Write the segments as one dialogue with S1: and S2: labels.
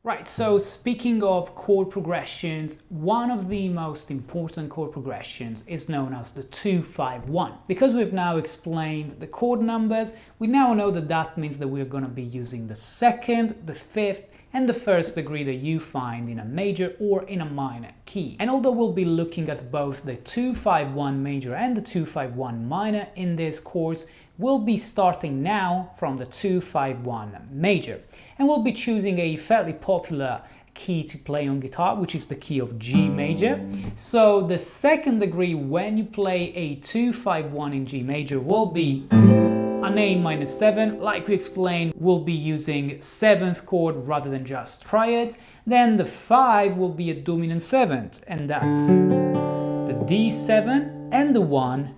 S1: Right, so speaking of chord progressions, one of the most important chord progressions is known as the 2-5-1. Because we've now explained the chord numbers, we now know that that means that we're going to be using the second, the fifth, and the first degree that you find in a major or in a minor key. And although we'll be looking at both the 2-5-1 major and the 2-5-1 minor in this course, we'll be starting now from the 2-5-1 major. And we'll be choosing a fairly popular key to play on guitar, which is the key of G major. So the second degree when you play a 2-5-1 in G major will be an A minus 7. Like we explained, we'll be using 7th chord rather than just triads. Then the 5 will be a dominant 7th, and that's the D7, and the 1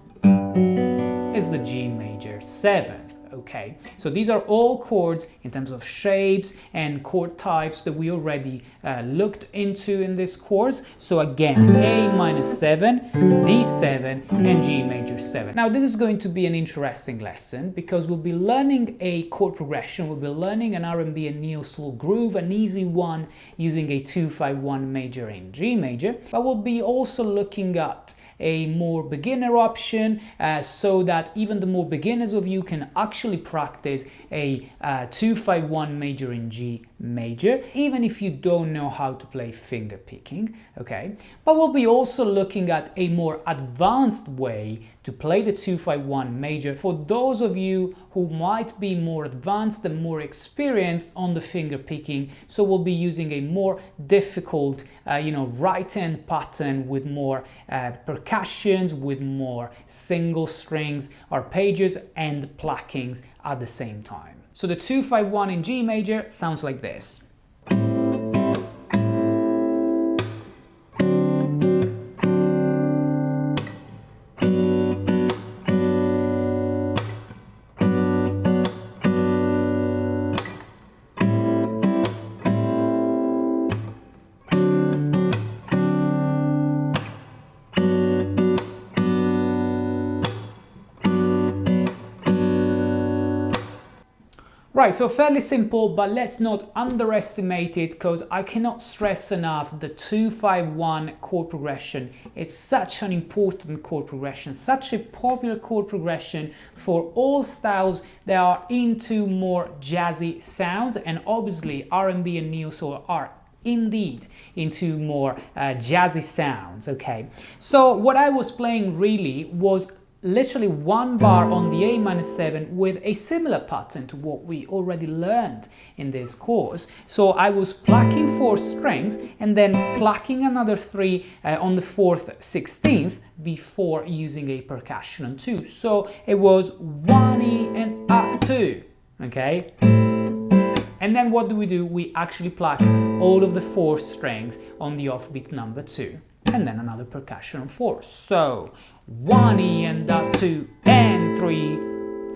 S1: is the G major 7th. Okay, so these are all chords in terms of shapes and chord types that we already looked into in this course. So again, A minus 7, D7, and G major 7. Now this is going to be an interesting lesson because we'll be learning a chord progression, we'll be learning an R&B and neo-soul groove, an easy one using a 2-5-1 major in G major, but we'll be also looking at a more beginner option so that even the more beginners of you can actually practice a 2-5-1 major in G major, even if you don't know how to play finger picking, okay? But we'll be also looking at a more advanced way to play the 2-5-1 major for those of you who might be more advanced and more experienced on the finger picking. So we'll be using a more difficult, right hand pattern with more percussions, with more single strings, arpeggios, and pluckings at the same time. So the 2-5-1 in G major sounds like this. Right, so fairly simple, but let's not underestimate it because I cannot stress enough the 2-5-1 chord progression. It's such an important chord progression, such a popular chord progression for all styles that are into more jazzy sounds, and obviously R&B and neo-soul are indeed into more jazzy sounds, okay? So what I was playing really was literally one bar on the A minus 7 with a similar pattern to what we already learned in this course. So I was plucking 4 strings and then plucking another 3 on the 4th 16th before using a percussion on 2. So it was 1 E and a 2, okay? And then what do? We actually pluck all of the 4 strings on the offbeat number 2. And then another percussion on 4. So 1 E and a 2 and 3,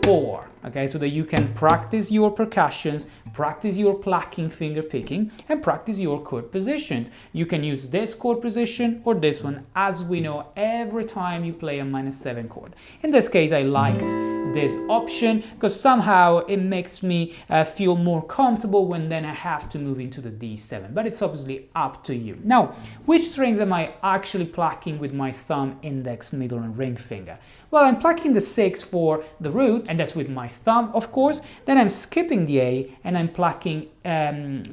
S1: 4. Okay, so that you can practice your percussions, practice your plucking, finger picking, and practice your chord positions. You can use this chord position or this one, as we know, every time you play a minus 7 chord. In this case, I liked this option because somehow it makes me feel more comfortable when then I have to move into the D7, but it's obviously up to you. Now, which strings am I actually plucking with my thumb, index, middle, and ring finger? Well, I'm plucking the 6 for the root, and that's with my thumb, of course. Then I'm skipping the A, and I'm plucking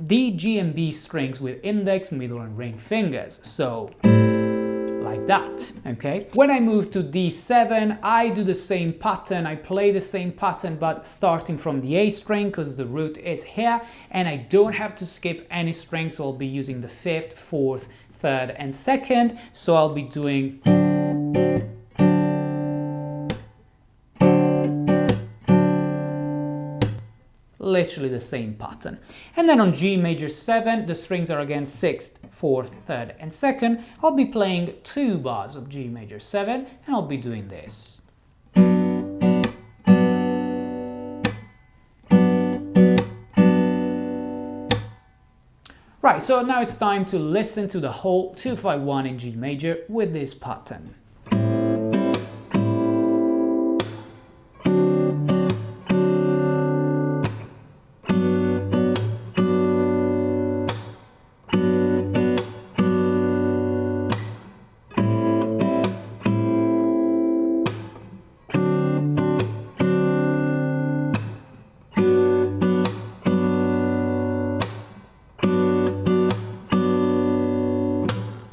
S1: D, G, and B strings with index, middle, and ring fingers. So like that, okay? When I move to D7, I do the same pattern, I play the same pattern, but starting from the A string because the root is here, and I don't have to skip any strings, so I'll be using the 5th, 4th, 3rd, and 2nd, so I'll be doing literally the same pattern. And then on G major 7, the strings are again 6th, 4th, 3rd, and 2nd. I'll be playing 2 bars of G major 7, and I'll be doing this. Right, so now it's time to listen to the whole 2-5-1 in G major with this pattern.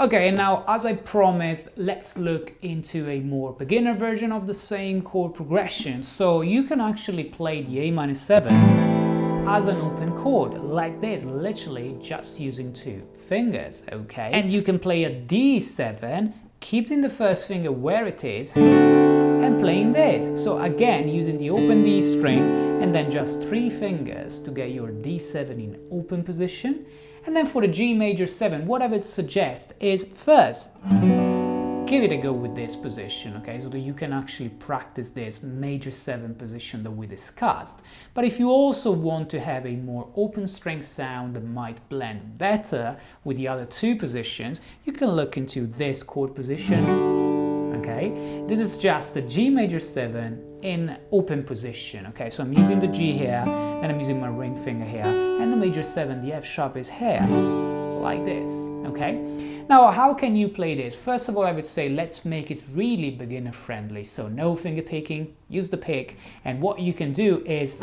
S1: Okay, and now as I promised, let's look into a more beginner version of the same chord progression. So you can actually play the A-7 as an open chord, like this, literally just using 2 fingers, okay? And you can play a D7, keeping the first finger where it is, and playing this. So again, using the open D string, and then just 3 fingers to get your D7 in open position. And then for the G major 7, what I would suggest is first, give it a go with this position, okay, so that you can actually practice this major 7 position that we discussed. But if you also want to have a more open string sound that might blend better with the other 2 positions, you can look into this chord position, okay. This is just the G major 7 in open position, okay, so I'm using the G here, and I'm using my ring finger here, and the major 7, the F sharp is here, like this, okay. Now, how can you play this? First of all, I would say let's make it really beginner friendly, so no finger picking, use the pick, and what you can do is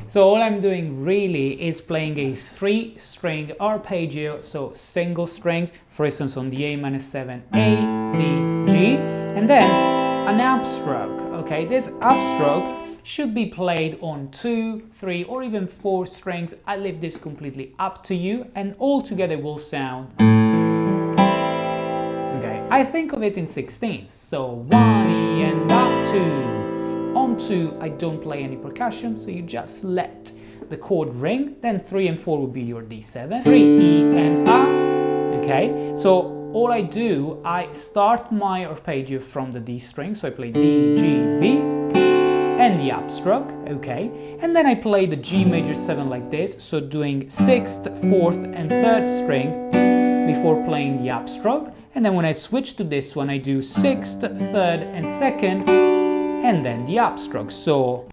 S1: so all I'm doing really is playing a 3-string arpeggio, so single strings, for instance on the A-7, A, D, G, and then an upstroke, okay? This upstroke should be played on 2, 3, or even 4 strings. I leave this completely up to you, and all together will sound, okay? I think of it in 16ths, so 1 E and up 2. On 2, I don't play any percussion, so you just let the chord ring, then 3 and 4 will be your D7, 3 E and A, okay? So all I do, I start my arpeggio from the D string, so I play D, G, B, and the upstroke, okay? And then I play the G major 7 like this, so doing 6th, 4th, and 3rd string before playing the upstroke. And then when I switch to this one, I do 6th, 3rd, and 2nd, and then the upstroke. So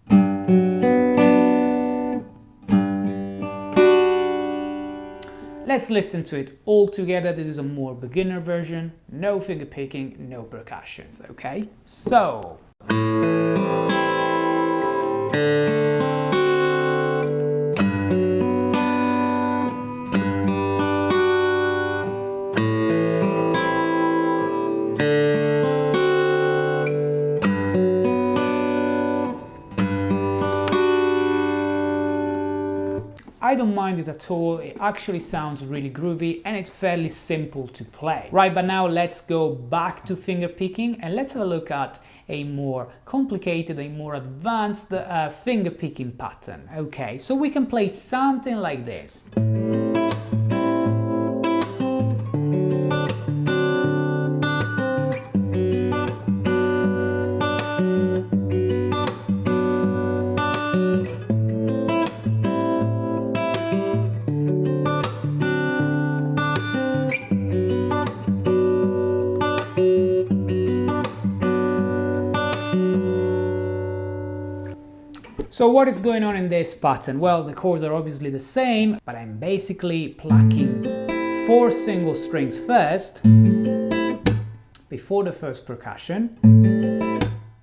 S1: let's listen to it all together. This is a more beginner version, no finger picking, no percussions, okay? So I don't mind it at all, it actually sounds really groovy and it's fairly simple to play. Right, but now let's go back to finger picking and let's have a look at a more complicated, a more advanced finger picking pattern. Okay, so we can play something like this. So what is going on in this pattern? Well, the chords are obviously the same, but I'm basically plucking 4 single strings first, before the first percussion,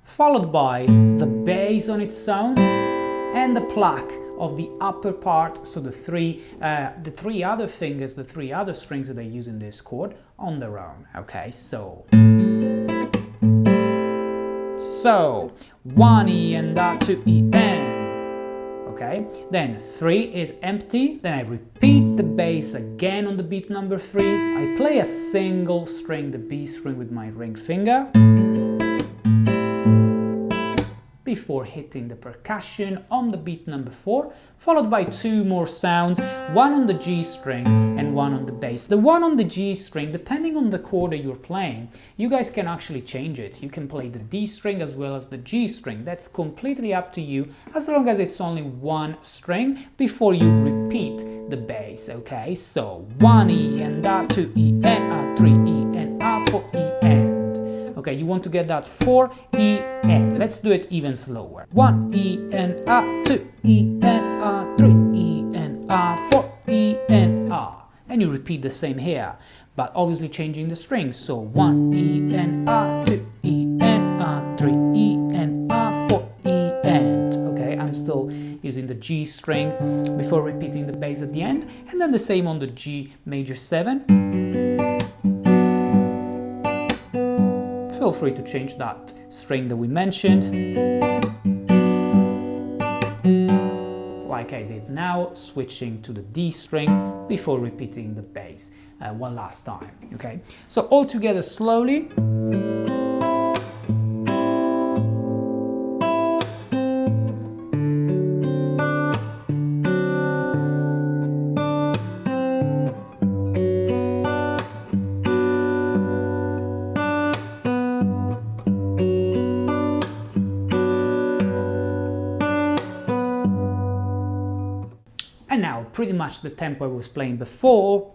S1: followed by the bass on its own, and the pluck of the upper part, so the three other fingers, the 3 other strings that I use in this chord, on their own. Okay, so 1 E and A, 2 E and, okay, then 3 is empty, then I repeat the bass again on the beat number 3, I play a single string, the B string with my ring finger, before hitting the percussion on the beat number 4, followed by 2 more sounds, one on the G string and one on the bass. The one on the G string, depending on the chord that you're playing, you guys can actually change it. You can play the D string as well as the G string. That's completely up to you, as long as it's only 1 string before you repeat the bass, okay? So 1 E and A, 2 E and A, 3 E and A, 4 E and. Okay, you want to get that 4 E and. Let's do it even slower. 1 E and A, 2 E and A, 3 E and you repeat the same here, but obviously changing the strings. So 1 E and A, 2 E and A, 3 E and A, 4 E and. Okay, I'm still using the G string before repeating the bass at the end, and then the same on the G major 7. Feel free to change that string that we mentioned, like I did now, switching to the D string before repeating the bass one last time. Okay, so all together slowly. And now, pretty much the tempo I was playing before,